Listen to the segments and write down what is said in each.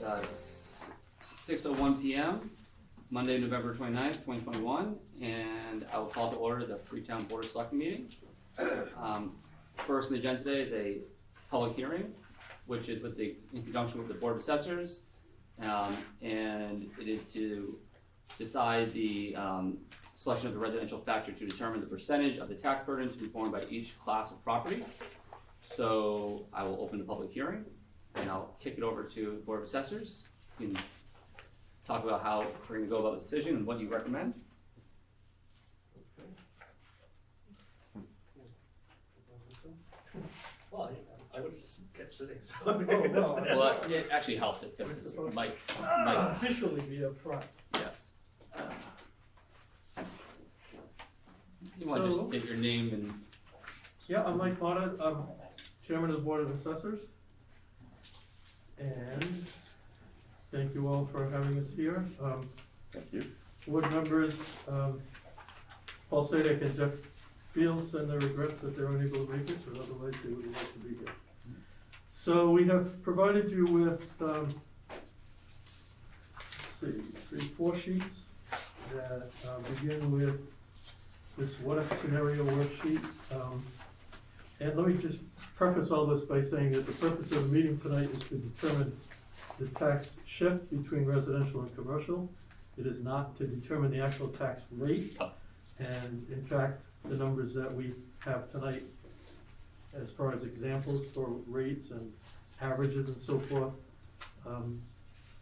It's 6:01 p.m., Monday, November 29th, 2021, and I will call to order the Freetown Board of Selectmen meeting. First on the agenda today is a public hearing, which is in conjunction with the Board of Assessors, and it is to decide the selection of the residential factor to determine the percentage of the tax burden to be borne by each class of property. So I will open the public hearing, and I'll kick it over to the Board of Assessors. You can talk about how we're gonna go about the decision and what you recommend. Well, I would have just kept sitting, so. Well, it actually helps it, because this mic, Officially be up front. yes. You wanna just state your name and, Yeah, I'm Mike Motta, I'm Chairman of the Board of Assessors. And thank you all for having us here. Thank you. Board members, Paul Sadek and Jeff Fields send their regrets that they're unable to make it, but otherwise they would like to be here. So we have provided you with, four sheets that begin with this what-if scenario worksheet. And let me just preface all this by saying that the purpose of the meeting tonight is to determine the tax shift between residential and commercial. It is not to determine the actual tax rate. And in fact, the numbers that we have tonight, as far as examples for rates and averages and so forth,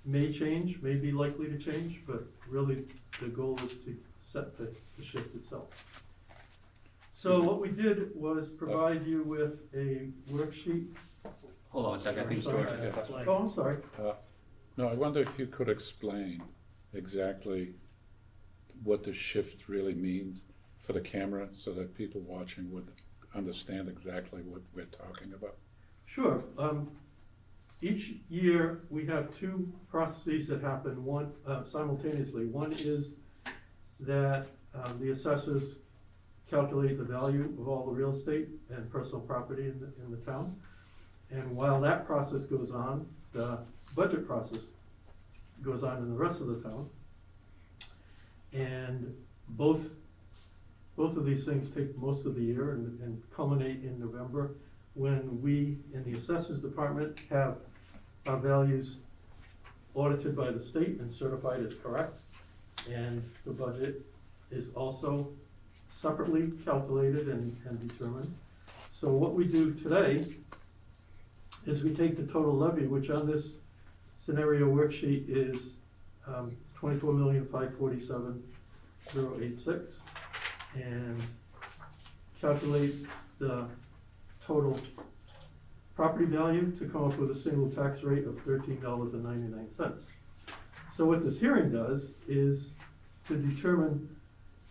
may change, may be likely to change, but really the goal is to set the shift itself. So what we did was provide you with a worksheet. hold on a second, I think Sorry, George is gonna. Oh, I'm sorry. No, I wonder if you could explain exactly what the shift really means for the camera, so that people watching would understand exactly what we're talking about. Sure. Each year, we have two processes that happen, one simultaneously. One is that the assessors calculate the value of all the real estate and personal property in the town. And while that process goes on, the budget process goes on in the rest of the town. And both of these things take most of the year and culminate in November, when we, in the Assessors Department, have our values audited by the state and certified as correct. And the budget is also separately calculated and determined. So what we do today is we take the total levy, which on this scenario worksheet is 24,547,086, and calculate the total property value to come up with a single tax rate of $13.99. So what this hearing does is to determine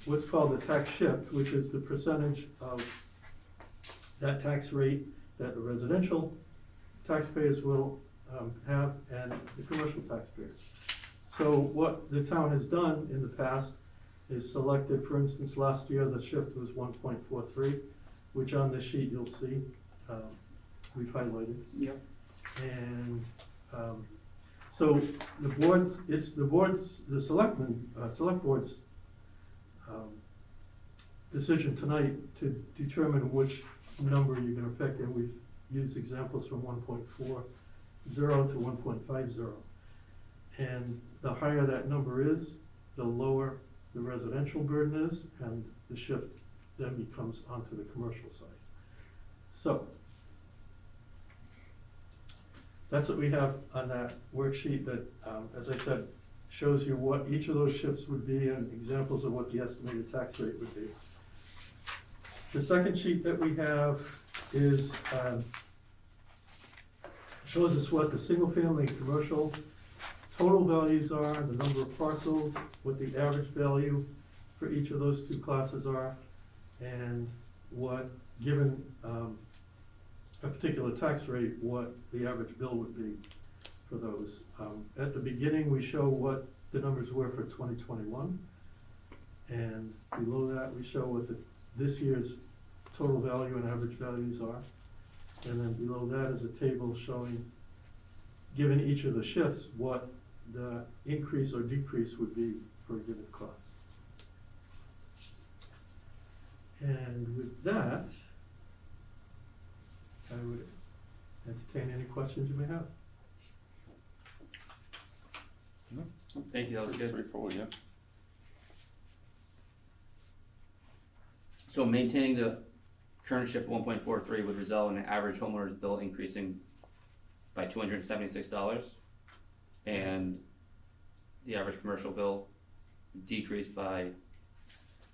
what's called the tax shift, which is the percentage of that tax rate that the residential taxpayers will have and the commercial taxpayers. So what the town has done in the past is selected, for instance, last year the shift was 1.43, which on this sheet you'll see we've highlighted. Yep. And so the boards, the selectmen, select board's decision tonight to determine which number you're gonna pick, and we've used examples from 1.40 to 1.50. And the higher that number is, the lower the residential burden is, and the shift then becomes onto the commercial side. So that's what we have on that worksheet that, as I said, shows you what each of those shifts would be and examples of what the estimated tax rate would be. The second sheet that we have is, shows us what the single family and commercial total values are, the number of parcels, what the average value for each of those two classes are, and what, given a particular tax rate, what the average bill would be for those. At the beginning, we show what the numbers were for 2021, and below that, we show what this year's total value and average values are. And then below that is a table showing given each of the shifts, what the increase or decrease would be for a given class. And with that, I would entertain any questions you may have. Thank you, that was Pretty good. straightforward, yeah. So maintaining the current shift 1.43 would result in an average homeowner's bill increasing by $276, and the average commercial bill decreased by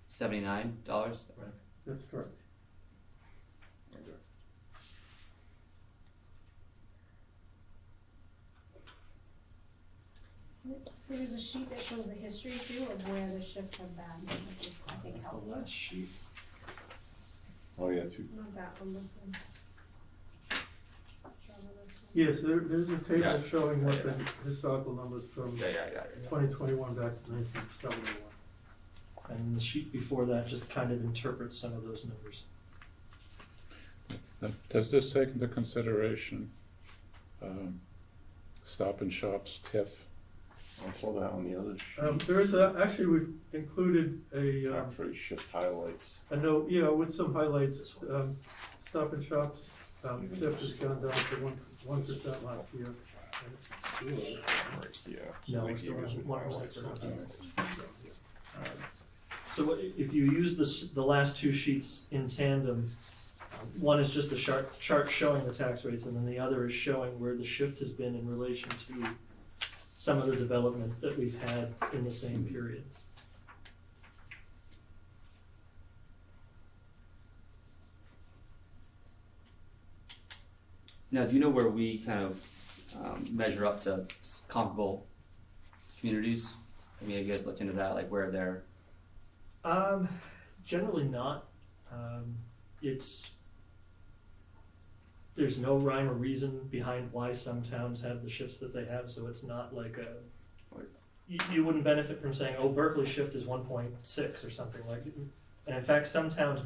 $79. That's correct. So there's a sheet that shows the history too of where the shifts have been, which is, I think, That's the helpful. last sheet. Oh, yeah, two. Not that one, this one. Show them this one. Yes, there's a table Yeah. showing what the historical numbers from Yeah, I got it. 2021 back to 1971. And the sheet before that just kind of interprets some of those numbers. Now, does this take into consideration Stop and Shop's TIF? I saw that on the other sheet. There is actually, we've included a After shift highlights. note, yeah, with some highlights. Stop and Shop's, TIF has gone down to 1% last year. Right, yeah. No, They we're still gave us at some 1% highlights. for So if you use the last two sheets in tandem, one is just a chart showing the tax rates, and then the other is showing where the shift has been in relation to some of the development that we've had in the same period. Now, do you know where we kind of measure up to comparable communities? I mean, have you guys looked into that, like where they're, Generally not. There's no rhyme or reason behind why some towns have the shifts that they have, so it's not like you wouldn't benefit from saying, oh, Berkeley's shift is 1.6 or something like it. And in fact, some towns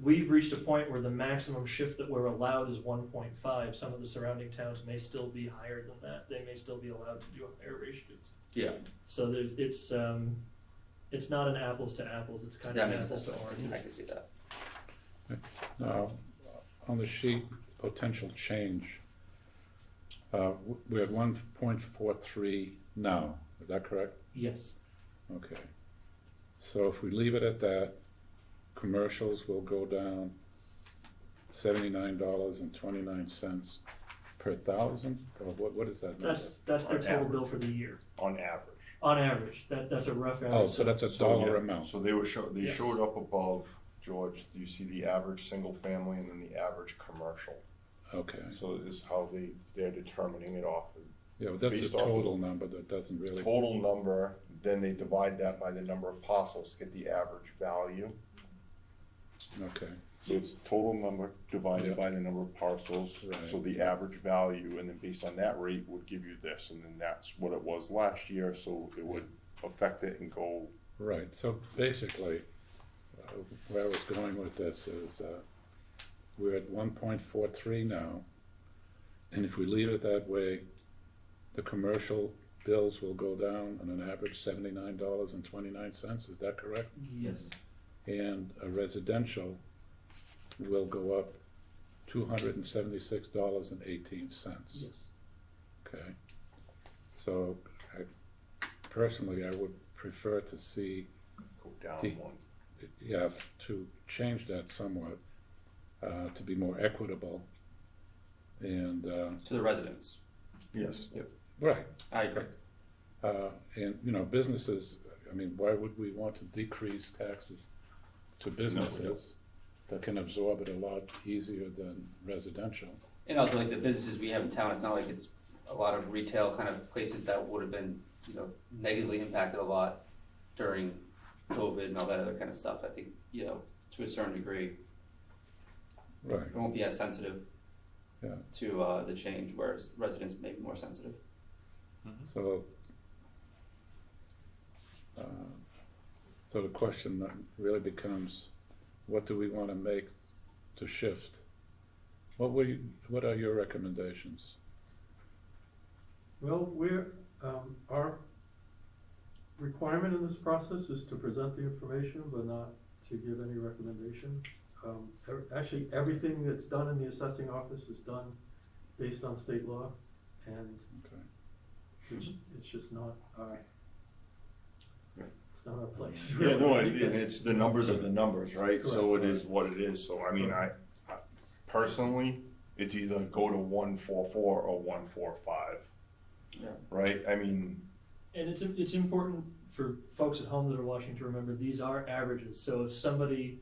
we've reached a point where the maximum shift that we're allowed is 1.5. Some of the surrounding towns may still be higher than that. They may still be allowed to do a higher ratio. yeah, So it's not an apples to apples, it's kind that of an makes apples sense, to I oranges. can see that. Now, on the sheet, potential change, we're at 1.43 now, is that correct? Yes, Okay. So if we leave it at that, commercials will go down $79.29 per thousand, or what is that number? that's their On total average. bill for the year, On average. on average, that's a rough average. Oh, so that's a So, dollar yeah, amount. So they Yes. showed up above, George, you see the average single family and then the average commercial. Okay, So this is how they're determining it off. yeah, but that's Based a off of total number that doesn't really, Total number, then they divide that by the number of parcels to get the average value. okay, So it's total number divided Yeah. by the number of parcels, Right. so the average value, and then based on that rate would give you this, and then that's what it was last year, so it would affect it and go, right, so basically, where I was going with this is, we're at 1.43 now, and if we leave it that way, the commercial bills will go down on an average $79.29, is that correct? Yes, And a residential will go up $276.18, yes. okay? So personally, I would prefer to see, go down The- one. yeah, to change that somewhat, to be more equitable and, To the residents, Yes, yep. right, I agree. and, you know, businesses, I mean, why would we want to decrease taxes to businesses that can absorb it a lot easier than residential? And also like the businesses we have in town, it's not like it's a lot of retail kind of places that would have been, you know, negatively impacted a lot during COVID and all that other kind of stuff. I think, you know, to a certain degree, Right, it won't be as sensitive yeah, to the change, whereas residents may be more sensitive. so, so the question then really becomes, what do we want to make to shift? What are your recommendations? Well, our requirement in this process is to present the information, but not to give any recommendation. Actually, everything that's done in the assessing office is done based on state law, and Okay. it's just not our, it's not our place. Yeah, no, really. and it's, the numbers are the numbers, right? So it Correct. is what it is, so I mean, I personally, it's either go to 144 or 145. Yeah. Right, I mean, And it's important for folks at home that are watching to remember these are averages. So if somebody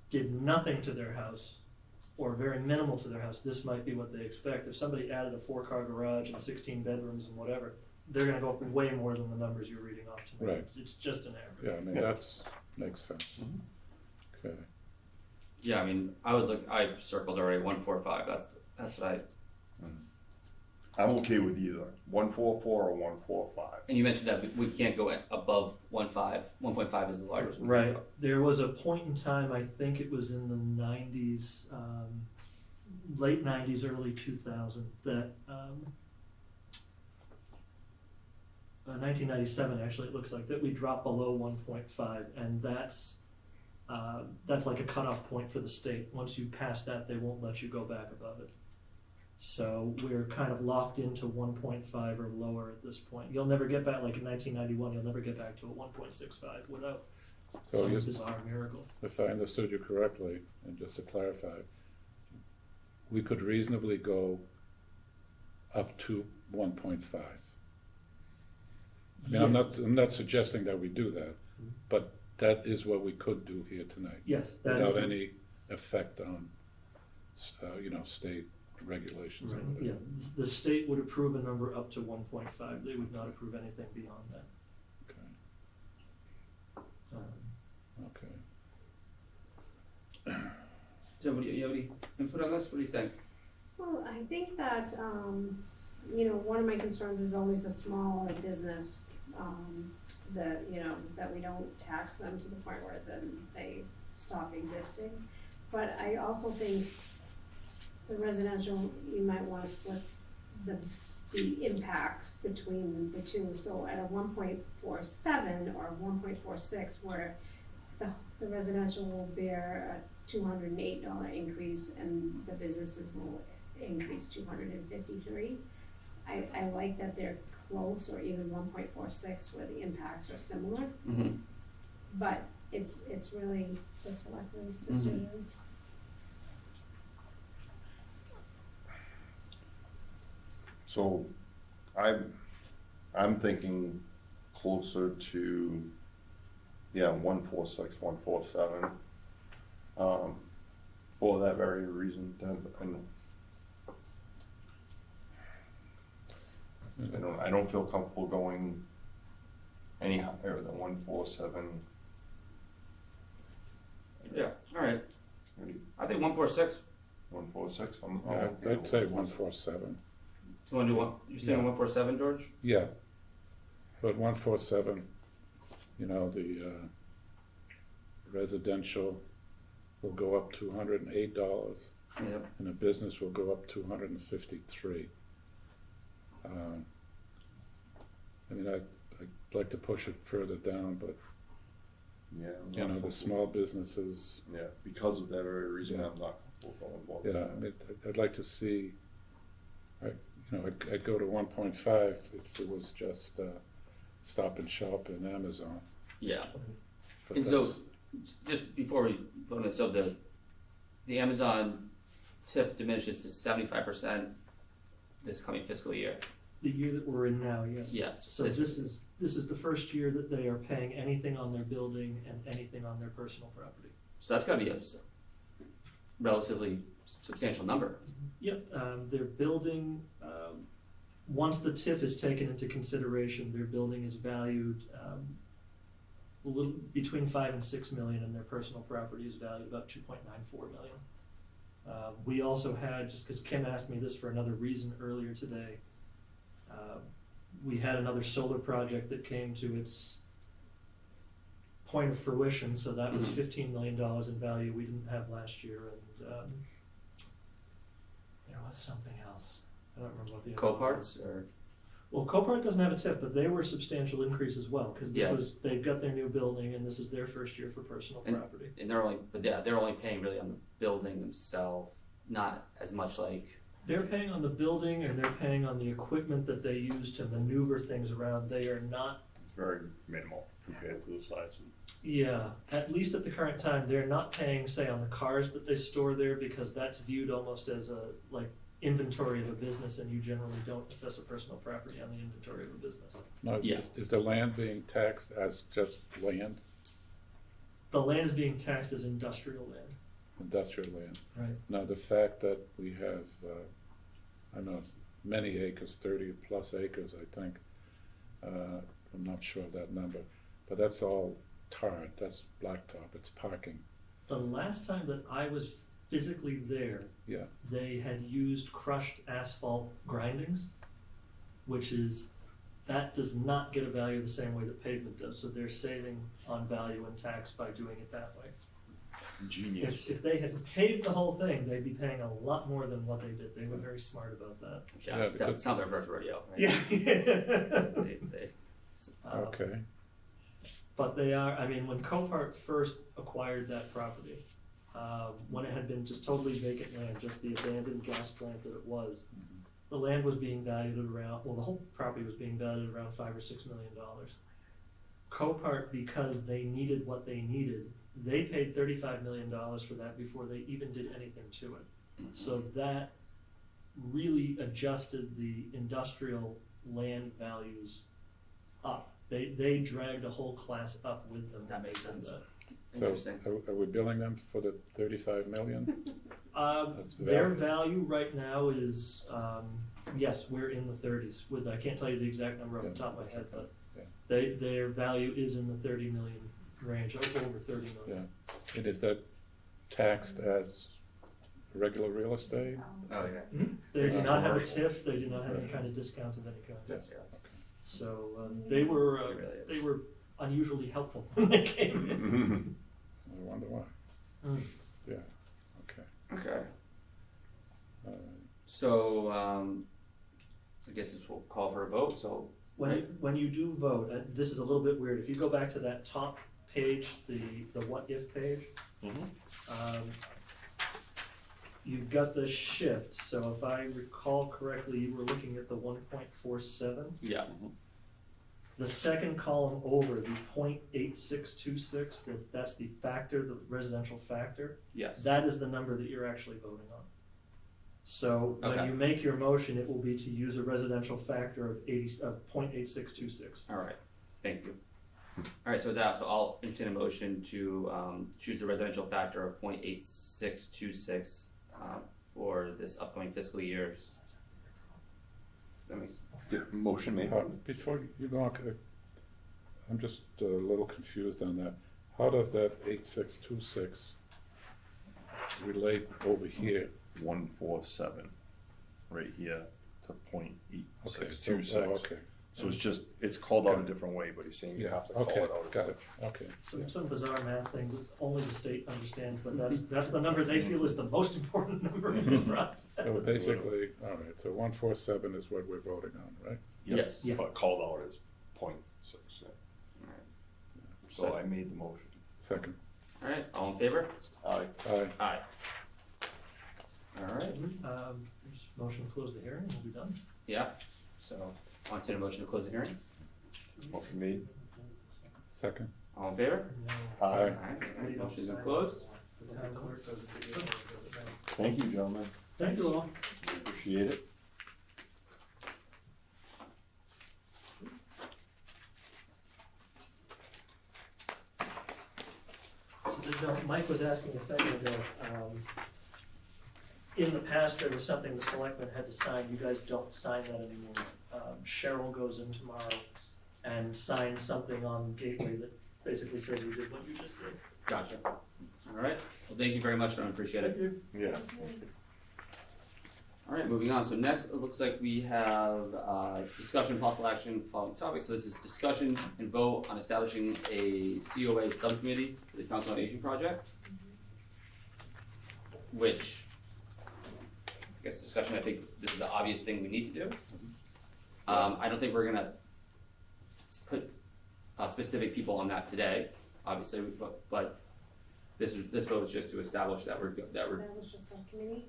did nothing to their house or very minimal to their house, this might be what they expect. If somebody added a 4-car garage and 16 bedrooms and whatever, they're gonna go up way more than the numbers you're reading off to me. Right. It's just an average. Yeah, I mean, that's, makes sense. Okay, Yeah, I mean, I circled already 145, that's what I, I'm okay with either 144 or 145. and you mentioned that we can't go above 1.5 is the largest we can Right. go. There was a point in time, I think it was in the 90s, late 90s, early 2000, that 1997 actually it looks like, that we dropped below 1.5, and that's like a cutoff point for the state. Once you pass that, they won't let you go back above it. So we're kind of locked into 1.5 or lower at this point. You'll never get back, like in 1991, you'll never get back to a 1.65 without so some you, bizarre miracle. if I understood you correctly, and just to clarify, we could reasonably go up to 1.5. I mean, I'm not suggesting that we do that, but that is what we could do here tonight, Yes, that is. without any effect on, state regulations or Right, whatever. yeah, the state would approve a number up to 1.5, they would not approve anything beyond that. Okay, Um, okay. So what do you have any input on this? What do you think? Well, I think that, one of my concerns is always the smaller business, that we don't tax them to the point where then they stop existing. But I also think the residential, you might wanna split the impacts between the two. So at a 1.47 or 1.46, where the residential will bear a $208 increase and the businesses will increase 253. I like that they're close, or even 1.46 where the impacts are similar, Mm-hmm. but it's really the selectmen's decision. So I'm thinking closer to 146, 147. For that very reason, and I don't feel comfortable going any higher than 147. Yeah, all right. I think 146. 146. I'm Yeah, okay I'd with say that. 147. You want to do one? You're saying Yeah. 147, George? Yeah, but 147, the residential will go up $208, Yep. and a business will go up $253. I mean, I'd like to push it further down, but, Yeah. I'm not the small businesses, Yeah, because of that very reason, Yeah. I'm not comfortable going yeah, above I mean, I'd like to see, I'd go to 1.5 if it was just Stop and Shop and Amazon. Yeah. But And so, that's- just before we vote on this, so the Amazon TIF diminishes to 75% this coming fiscal year. The year that we're in now, yes. Yes. So this is the first year that they are paying anything on their building and anything on their personal property. So that's got to be a relatively substantial number. Yep, their building, once the TIF is taken into consideration, their building is valued a little between 5 and 6 million, and their personal property is valued about 2.94 million. We also had, just because Kim asked me this for another reason earlier today, we had another solar project that came to its point of fruition, so that was Mhm. $15 million in value we didn't have last year, and there was something else. I don't remember what the other one was. Coparts or Well, Copart doesn't have a TIF, but they were a substantial increase as well, cause this Yeah. was, they've got their new building and this is their first year for personal property. And they're only, but yeah, they're only paying really on the building themselves, not as much like, They're paying on the building and they're paying on the equipment that they use to maneuver things around. They are not, It's very minimal compared to the size. yeah, at least at the current time, they're not paying, say, on the cars that they store there because that's viewed almost as a, like, inventory of a business and you generally don't assess a personal property on the inventory of a business. No, Yeah. is the land being taxed as just land, The land is being taxed as industrial land. industrial land? Right. Now, the fact that we have, I know, many acres, 30 plus acres, I think, I'm not sure of that number, but that's all tarred, that's blacktop, it's parking, The last time that I was physically there, yeah. they had used crushed asphalt grindings, which is, that does not get a value the same way that pavement does, so they're saving on value and tax by doing it that way. Genius. If they had paved the whole thing, they'd be paying a lot more than what they did, they were very smart about that. yeah, Yeah, it's, because- it's not their first rodeo, right? Yeah. They, Okay, But they are, I mean, when Copart first acquired that property, when it had been just totally vacant land, just the abandoned gas plant that it was, the land was being valued at around, well, the whole property was being valued at around $5 or $6 million. Copart, because they needed what they needed, they paid $35 million for that before they even did anything to it. So that really adjusted the industrial land values up. They dragged a whole class up with them. That makes And, sense. so Interesting. are we billing them for the 35 million? That's Their valid. value right now is, yes, we're in the 30s with, I can't tell you the exact number off the top of my head, but Yeah. their value is in the 30 million range, over 30 million. Yeah, and is that taxed as regular real estate? Oh, yeah. They do not have a Commercial. TIF, they do not have any kind of discount of any kind. That's, yeah, that's, So, it they really is. were unusually helpful when they came in. I wonder why, Mm. yeah, okay. Okay, Uh, so, I guess this will call for a vote, so, When you do vote, this is a little bit weird, if you go back to that top page, the what if page, you've got the shift, so if I recall correctly, you were looking at the 1.47. yeah, The second column over, the 0.8626, that's the factor, the residential factor, yes. that is the number that you're actually voting on. So when Okay. you make your motion, it will be to use a residential factor of 0.8626. All right, thank you. All right, so with that, so I'll entertain a motion to choose the residential factor of 0.8626 for this upcoming fiscal year. That makes, Motion made. Before you go on, I'm just a little confused on that. How does that 8626 relate over here? 147, right here to Okay, 0.8626. okay, So it's just, it's called out a different way, but he's saying you yeah, have to call okay, it out. got it, okay. Some bizarre math thing that only the state understands, but that's the number they feel is the most important number in this process. So basically, all right, so 147 is what we're voting on, right? Yep, Yes. Yeah. But called out as 0.6. yeah. all right. So I made the motion. Second, All right, all in favor? Aye. aye, Aye. All right, Just motion to close the hearing, and we'll be done. yeah, so I'll entertain a motion to close the hearing. Motion made. second, All in favor? Aye. All right, motion's been closed. The town clerk does it. Thank you, gentlemen. Thank you all. Appreciate it. So Mike was asking a second ago, in the past, there was something the selectmen had to sign, you guys don't sign that anymore. Cheryl goes in tomorrow and signs something on Gateway that basically says you did what you just did. Gotcha. All right, well, thank you very much, I appreciate it. Yeah. All right, moving on. So next, it looks like we have discussion and possible action following topics. So this is discussion and vote on establishing a COA subcommittee for the Council on Aging project. Which, I guess discussion, I think this is the obvious thing we need to do. I don't think we're gonna put, specific people on that today, obviously, but this vote was just to establish that we're, Establish a subcommittee.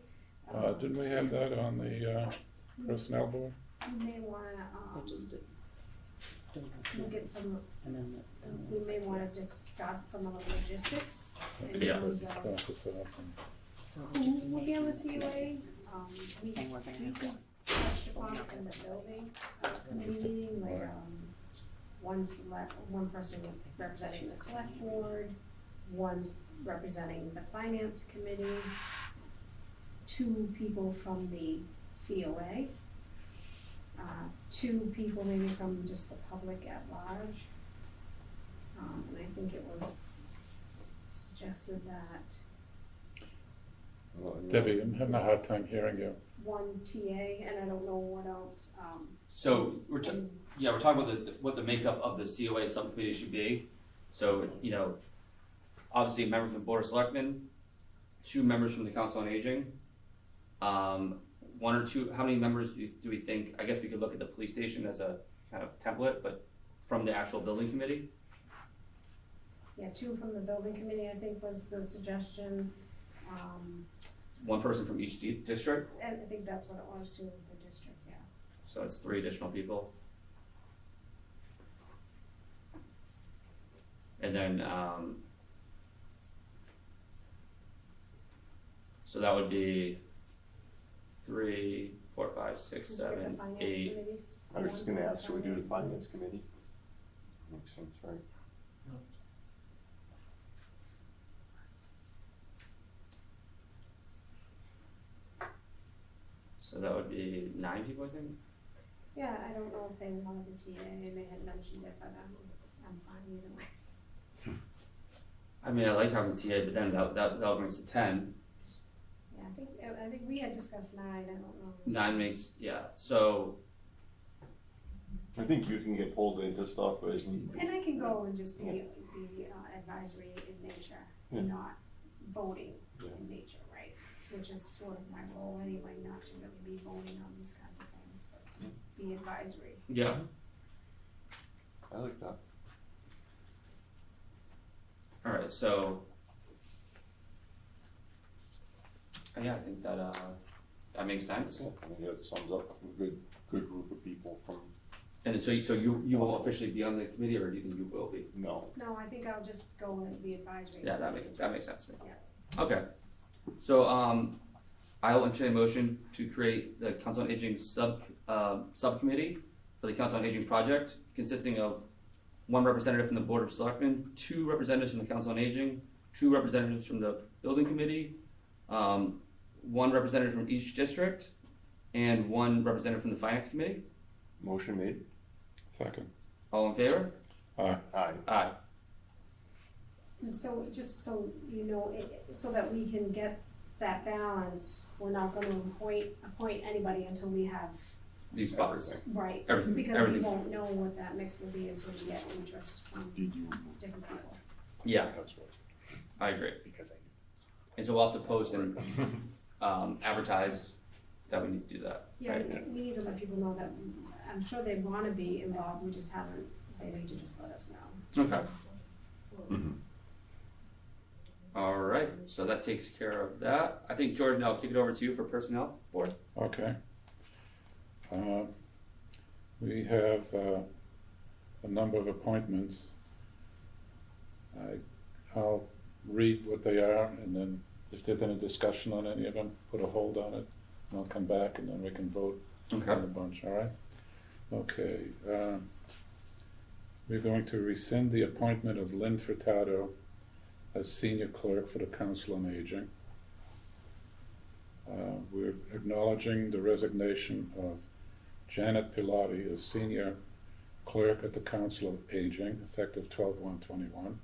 Didn't we have that on the personnel board? You may wanna, look at some, And then we may wanna discuss some of the logistics and Yeah. those, Cross this off and- so we'll just who will make be on the it COA, we saying we're gonna have to. touched upon it in the building, committee meeting, like, one person was representing the select board, one's representing the finance committee, two people from the COA, two people maybe from just the public at large. And I think it was suggested that Debbie, I'm having a hard time hearing you. one TA, and I don't know what else, so we're talking about what the makeup of the COA subcommittee should be. So, you know, obviously a member from the Board of Selectmen, 2 members from the Council on Aging. 1 or 2, how many members do we think, I guess we could look at the police station as a kind of template, but from the actual building committee? yeah, 2 from the building committee, I think was the suggestion. 1 person from each district, And I think that's what it was too, the district, yeah. so it's 3 additional people. And then, so that would be 3, 4, 5, 6, Look at the 7, finance 8. committee. I was just gonna One ask, should we do the committee. finance committee? Makes sense, right? So that would be 9 people, I think. Yeah, I don't know if they wanted the TA, and they had mentioned it, but I'm fine either way. I mean, I like having TA, but then that brings to 10. Yeah, I think we had discussed 9, I don't know. 9 makes, yeah, so, I think you can get pulled into stuff as need be. And I can go and just be advisory in nature, and not voting Yeah. in nature, right? Which is sort of my role anyway, not to really be voting on these kinds of things, but to be advisory. yeah. I like that. Alright, so. Yeah, I think that makes sense. Yeah, I think that sums up a good group of people from, And so you will officially be on the committee, or do you think you will be? no, No, I think I'll just go and be advisory. Yeah, that makes sense to me. Yeah. Okay, so I will entertain a motion to create the Council on Aging subcommittee for the Council on Aging project, consisting of 1 representative from the Board of Selectmen, 2 representatives from the Council on Aging, 2 representatives from the Building Committee, 1 representative from each district, and 1 representative from the Finance Committee. motion made, Second. All in favor? aye. Aye. And so, just so you know, so that we can get that balance, we're not gonna appoint anybody until we have, These spots. Everything. right, Everything, because we everything. won't know what that mix will be until we get interest from Did you? different people. Yeah, That's right, I agree. because I And so we'll have to post and advertise that we need to do that. Yeah, Right. we need to let people know that, I'm sure they wanna be involved, we just haven't, they need to just let us know. Okay. Mhm. Alright, so that takes care of that. I think Jordan, I'll kick it over to you for personnel board. Okay. We have a number of appointments. I'll read what they are, and then if there's any discussion on any of them, put a hold on it, and I'll come back, and then we can vote on a bunch, all right? Okay, we're going to rescind the appointment of Lynn Furtado as senior clerk for the Council on Aging. We're acknowledging the resignation of Janet Pilati as senior clerk at the Council of Aging, effective 12/1/21.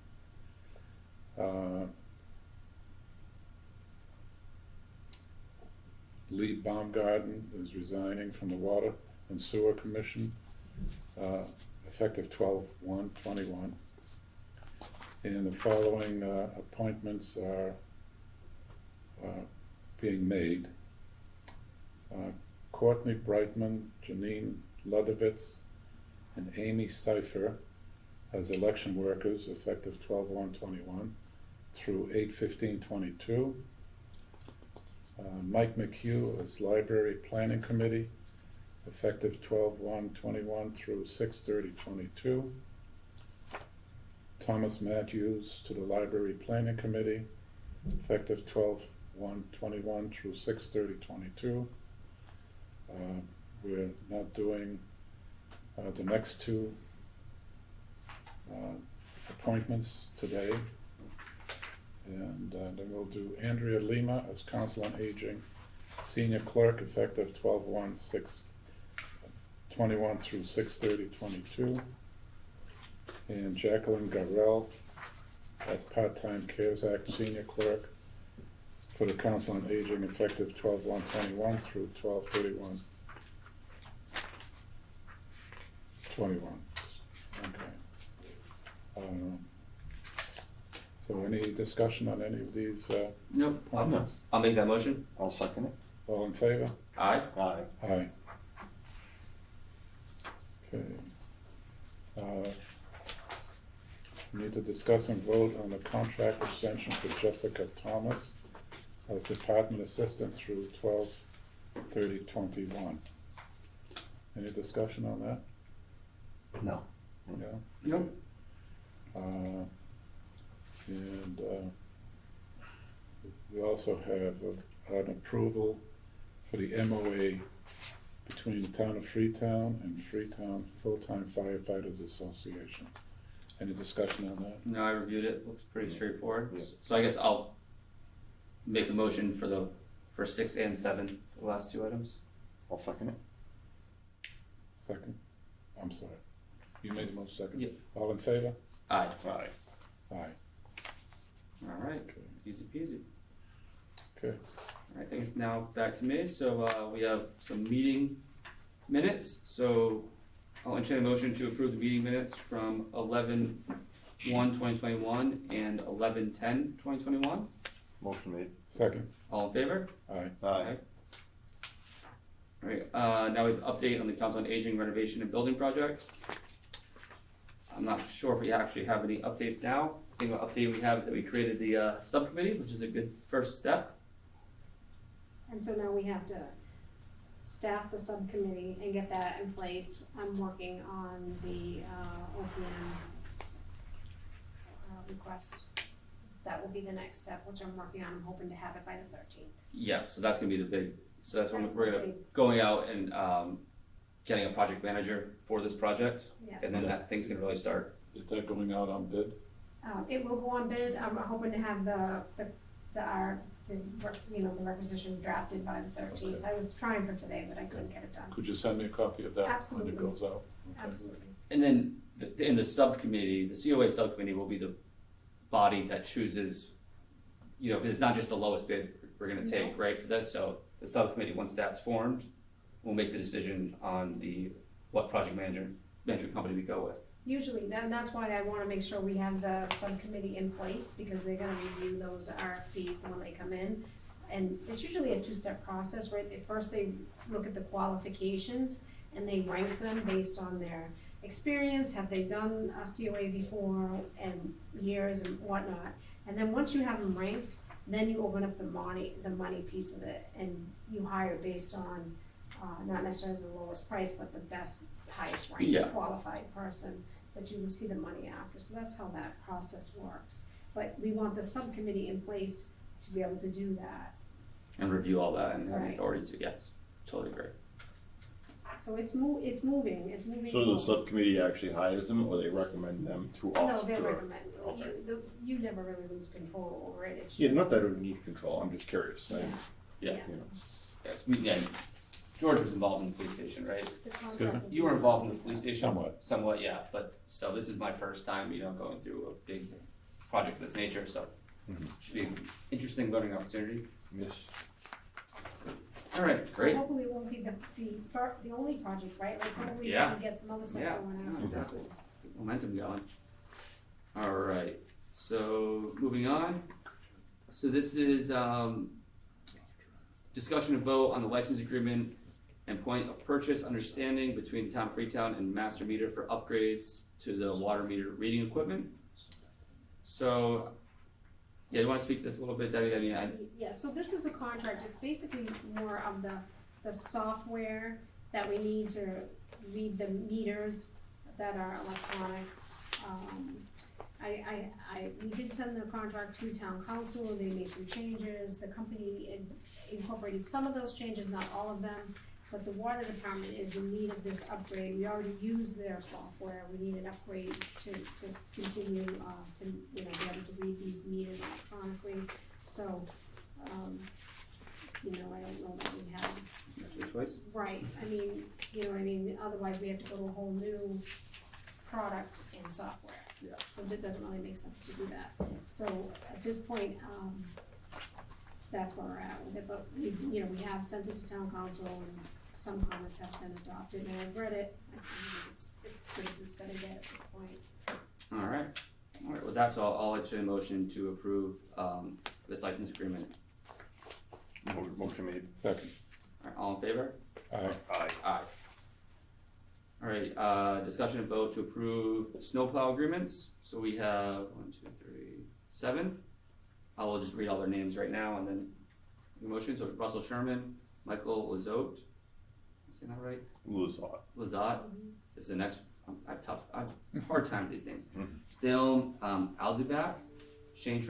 Lee Baumgarten is resigning from the Water and Sewer Commission, effective 12/1/21. And the following appointments are being made. Courtney Brightman, Janine Ludovitz, and Amy Cipher as election workers effective 12/1/21 through 8/15/22. Mike McHugh as Library Planning Committee effective 12/1/21 through 6/30/22. Thomas Matthews to the Library Planning Committee effective 12/1/21 through 6/30/22. We're not doing the next two appointments today. And then we'll do Andrea Lima as Council on Aging, Senior Clerk, effective 12/1/21 through 6/30/22. And Jacqueline Garrell as Part-Time CARES Act Senior Clerk for the Council on Aging, effective 12/1/21 through 12/31/21. Okay. So any discussion on any of these Nope. appointments? I'll make that motion. I'll second it. All in favor? Aye. Aye. Aye. Okay. We need to discuss and vote on the contract extension for Jessica Thomas as Department Assistant through 12/30/21. Any discussion on that? No. Yeah? Nope. And we also have an approval for the MOA between the town of Freetown and Freetown Full-Time Firefighters Association. Any discussion on that? No, I reviewed it, looks pretty straightforward. Yeah. So I guess I'll make a motion for 6 and 7, the last two items. I'll second it. Second? I'm sorry. You made the most second? Yep. All in favor? Aye. Aye. Aye. Alright, Okay. easy peasy. Okay. Alright, thanks, now back to me, so we have some meeting minutes, so I'll entertain a motion to approve the meeting minutes from 11/1/2021 and 11/10/2021. Motion made. Second? All in favor? Aye. Aye. Alright, now we have an update on the Council on Aging renovation and building project. I'm not sure if we actually have any updates now. I think the update we have is that we created the subcommittee, which is a good first step. And so now we have to staff the subcommittee and get that in place. I'm working on the OPM request. That will be the next step, which I'm working on. I'm hoping to have it by the 13th. Yeah, so that's gonna be the big, so that's when That's we're the gonna, big- going out and getting a project manager for this project, Yeah. and then that thing's gonna really start. Is that going out on bid? It will go on bid. I'm hoping to have the requisition drafted by the 13th. I was trying for today, but I couldn't get it done. Could you send me a copy of that when Absolutely. it goes out? Okay. Absolutely. And then in the subcommittee, the COA subcommittee will be the body that chooses, because it's not just the lowest bid we're gonna take, right, for this, so the subcommittee, once that's formed, will make the decision on what project management company we go with. Usually, that's why I wanna make sure we have the subcommittee in place, because they're gonna review those RFPs when they come in. And it's usually a two-step process, right? First they look at the qualifications, and they rank them based on their experience, have they done a COA before, and years and whatnot. And then once you have them ranked, then you open up the money piece of it, and you hire based on, not necessarily the lowest price, but the best, highest Yeah. ranked qualified person that you will see the money after, so that's how that process works. But we want the subcommittee in place to be able to do that, And review all that and have the Right. authority to, yes, totally agree. so it's moving. So the forward. subcommittee actually hires them, or they recommend them to us? No, they to- recommend, Okay. you never really lose control over it, it's Yeah, just. not that I would need control, I'm just curious. Yeah. Yeah. You know. Yes, George was involved in the police station, right? The contract. You were involved in the police station? Somewhat. Somewhat, yeah, but, so this is my first time, going through a big project of this nature, so should be an interesting learning opportunity. Yes. Alright, great. Hopefully it won't be the only project, right, like hopefully we Yeah. can get some other stuff Yeah. going on. This one. Momentum going. Alright, so moving on. So this is discussion and vote on the license agreement and point of purchase understanding between the town of Freetown and Master Meter for upgrades to the water meter reading equipment. So, yeah, you wanna speak to this a little bit, Debbie? I mean, Yeah, so this is a contract, it's basically more of the software that we need to read the meters that are electronic. We did send the contract to town council, they made some changes, the company incorporated some of those changes, not all of them. But the water department is in need of this upgrade, we already use their software, we need an upgrade to continue, to, be able to read these meters electronically. So, I don't know that we have, your choice. right, otherwise we have to go to a whole new product and software. Yeah. So that doesn't really make sense to do that. So at this point, that's where we're at with it, but we have sent it to town council and some comments have been adopted and I've read it. I think it's good as it's gonna get at this point. Alright, with that, so I'll entertain a motion to approve, this license agreement. Motion made. Second. Alright, all in favor? Aye. Aye. Aye. Alright, discussion and vote to approve snowplow agreements, so we have 7. I will just read all their names right now and then the motion, so Russell Sherman, Michael Lizotte, am I saying that right? Lizotte, this is the next, I have hard time with these names. Salem, Alzibat, Shane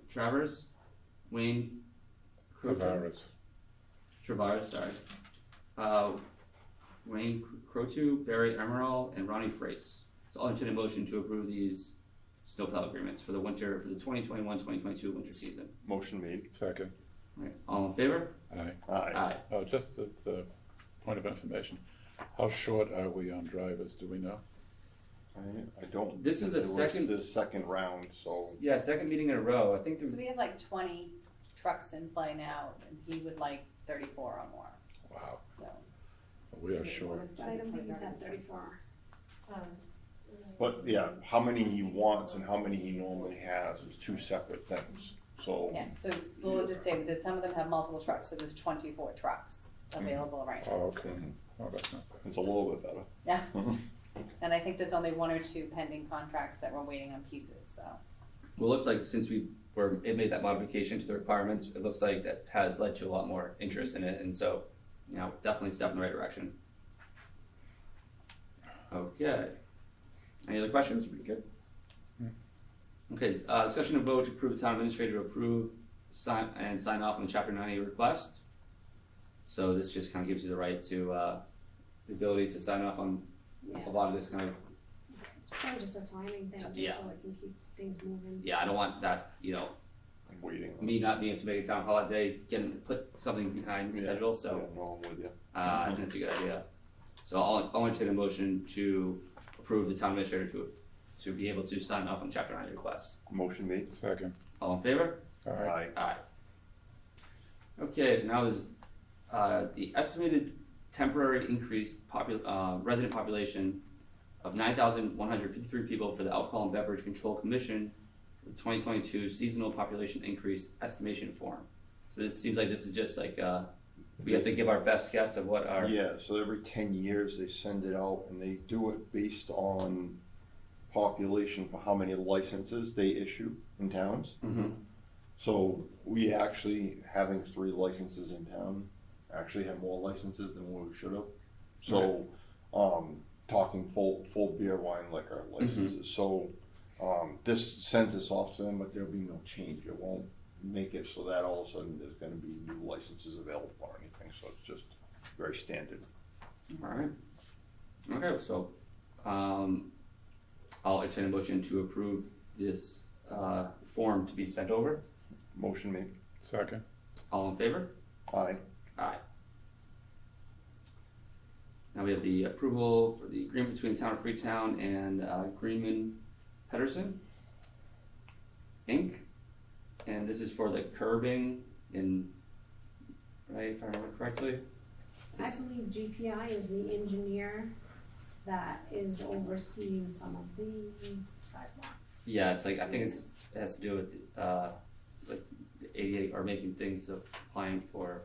Travers, Wayne Travares, sorry. Wayne Crotu, Barry Emerald, and Ronnie Freites. So I'll entertain a motion to approve these snowplow agreements for the 2021-2022 winter season. Motion made. Second. Alright, all in favor? Aye. Aye. Oh, just as a point of information, how short are we on drivers, do we know? I don't. This is the second round, so. Yeah, second meeting in a row, I think So there's, we have like 20 trucks in play now, and he would like 34 or more, Wow, so. we are short. But I don't think he's had 34. But yeah, how many he wants and how many he normally has is two separate things, so. Yeah, so we'll just say that some of them have multiple trucks, so there's 24 trucks available right now. Oh, okay. Oh, that's not bad. It's a little bit better. Yeah, and I think there's only 1 or 2 pending contracts that we're waiting on pieces, so. well, it looks like since it made that modification to the requirements, it looks like that has led to a lot more interest in it, and so, definitely a step in the right direction. Okay. Any other questions? We good? Okay, discussion and vote to approve the town administrator to approve, sign off on the chapter 90 request. So this just kind of gives you the right to, the ability to sign off on Yeah, a lot of this kind of, it's probably just a timing thing, Yeah. just so I can keep things moving. I don't want that, I'm waiting. on me it. not being able to make a town holiday, put something behind Yeah. schedule, so. Yeah, no, I'm with you. I think that's a good idea. So I'll entertain a motion to approve the town administrator to be able to sign off on chapter 90 request. Motion made. Second. All in favor? Aye. Aye. Okay, so now is, the estimated temporary increased resident population of 9,153 people for the Alcohol and Beverage Control Commission for the 2022 seasonal population increase estimation form. So this seems like this is just like, we have to give our best guess of what our. Yeah, so every 10 years they send it out and they do it based on population for how many licenses they issue in towns. Mhm. So we actually, having 3 licenses in town, actually have more licenses than what we should have. So, talking full beer, wine, liquor licenses. So, this sends us off to them, but there'll be no change. It won't make it so that all of a sudden there's gonna be new licenses available or anything, so it's just very standard. Alright. Okay, so, I'll entertain a motion to approve this, form to be sent over. Motion made. Second. All in favor? Aye. Aye. Now we have the approval for the agreement between the town of Freetown and, Greenman Pedersen Inc. And this is for the curbing right, if I remember correctly? I believe GPI is the engineer that is overseeing some of the sidewalk. Yeah, it's like, I think it has to do with, it's like the ADA or making things applying for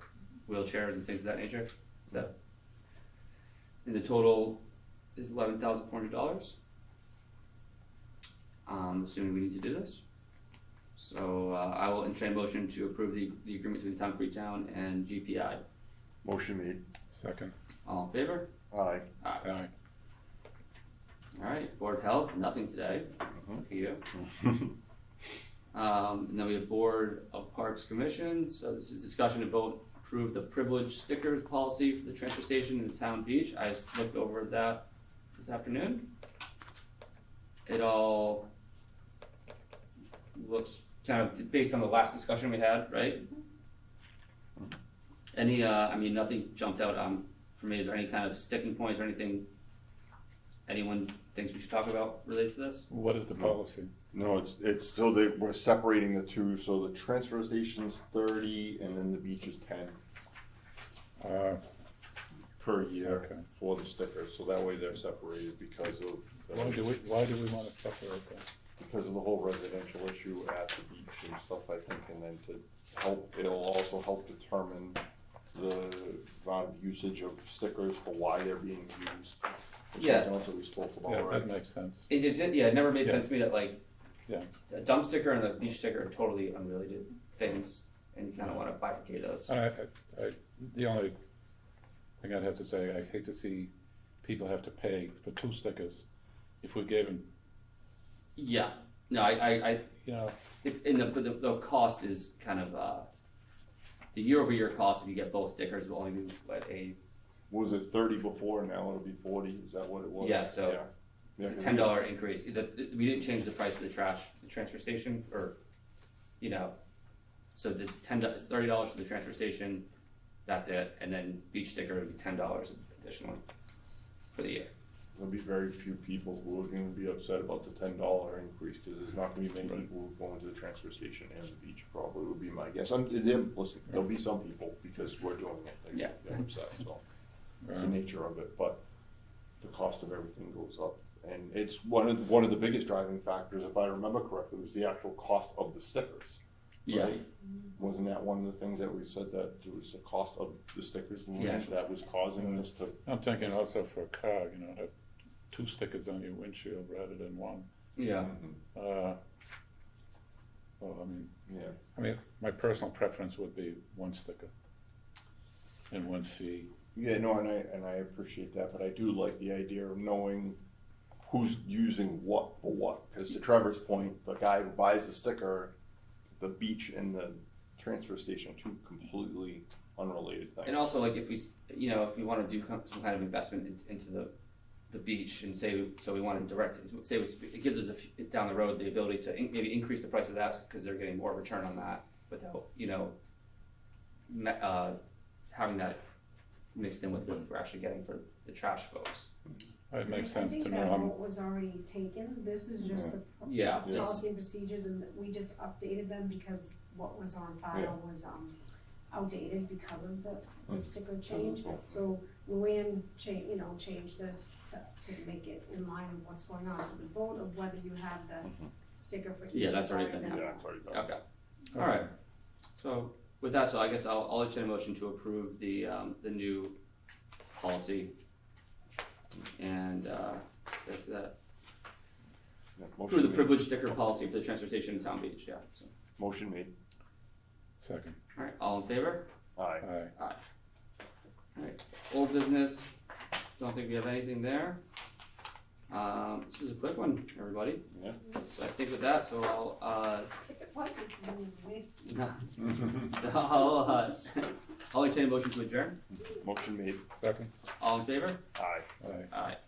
wheelchairs and things of that nature. Is that? And the total is $11,400. Assuming we need to do this. So, I will entertain a motion to approve the agreement between the town of Freetown and GPI. Motion made. Second. All in favor? Aye. Aye. Alright, Board of Health, nothing today, for you. And then we have Board of Parks Commission, so this is discussion and vote, approve the privilege stickers policy for the transfer station and the town beach. I looked over that this afternoon. It all looks kind of based on the last discussion we had, right? Any, I mean, nothing jumped out, for me. Is there any kind of sticking points or anything anyone thinks we should talk about related to this? What is the policy? No, it's still, we're separating the two, so the transfer station's 30 and then the beach is 10 per year Okay. for the stickers, so that way they're separated because of, Why do we wanna separate that? because of the whole residential issue at the beach and stuff, I think, and then to help, it'll also help determine the amount of usage of stickers for why they're being used. Which is Yeah. something else that we spoke about, Yeah, right? that makes sense. It never made Yeah. sense to me that like, Yeah. a dump sticker and the beach sticker are totally unrelated things, and you kinda wanna bifurcate those. The only thing I'd have to say, I hate to see people have to pay for 2 stickers. If we gave them, Yeah, no, I, you know, it's in the cost is kind of, the year-over-year cost if you get both stickers will only be, what, What was it 30 before, now it'll be 40, is that what it was? Yeah, so Yeah, it's a $10 increase. We didn't change the price of the transfer station, or, you know, so it's it's $30 for the transfer station, that's it, and then beach sticker would be $10 additionally for the year. There'll be very few people who are gonna be upset about the $10 increase, cause there's not gonna be many people who go into the transfer station and the beach, probably would be my guess. Listen, there'll be some people, because we're doing it, Yeah. they're upset, so. It's the nature of it, but the cost of everything goes up. And it's one of the biggest driving factors, if I remember correctly, was the actual cost of the stickers. Yeah. Right? Wasn't that one of the things that we said, that it was the cost of the stickers Yeah. that was causing this to? I'm thinking also for a car, you know, have 2 stickers on your windshield rather than 1. Yeah, Mhm. Well, Yeah, I mean, my personal preference would be 1 sticker and 1 fee. yeah, no, and I appreciate that, but I do like the idea of knowing who's using what for what. Cause to Trevor's point, the guy who buys the sticker, the beach and the transfer station, 2 completely unrelated things. and also like if we wanna do some kind of investment into the beach and so we wanna direct, it gives us down the road the ability to maybe increase the price of that, cause they're getting more return on that without, having that mixed in with what we're actually getting for the trash folks. It makes sense to I think know. that vote was already taken, this is just the Yeah. policy and procedures, and we just updated them because what was on Yeah. file was outdated because of the sticker change. Cool. So Luann changed this to make it in line with what's going on, so the vote of whether you have the sticker for each. Yeah, that's has already been Yeah, it's already done. Okay, alright, so with that, so I guess I'll entertain a motion to approve the new policy. And, that's that, Yeah, approve motion the made. privilege sticker policy for the transfer station in Town Beach, yeah, so, Motion made. Second. alright, all in favor? Aye. Aye. Alright, old business, don't think we have anything there. This was a quick one, everybody, Yeah. so I think with that, so I'll, If it was, it could be with. so I'll entertain a motion to adjourn, Motion made. Second. all in favor? Aye. Aye. Alright,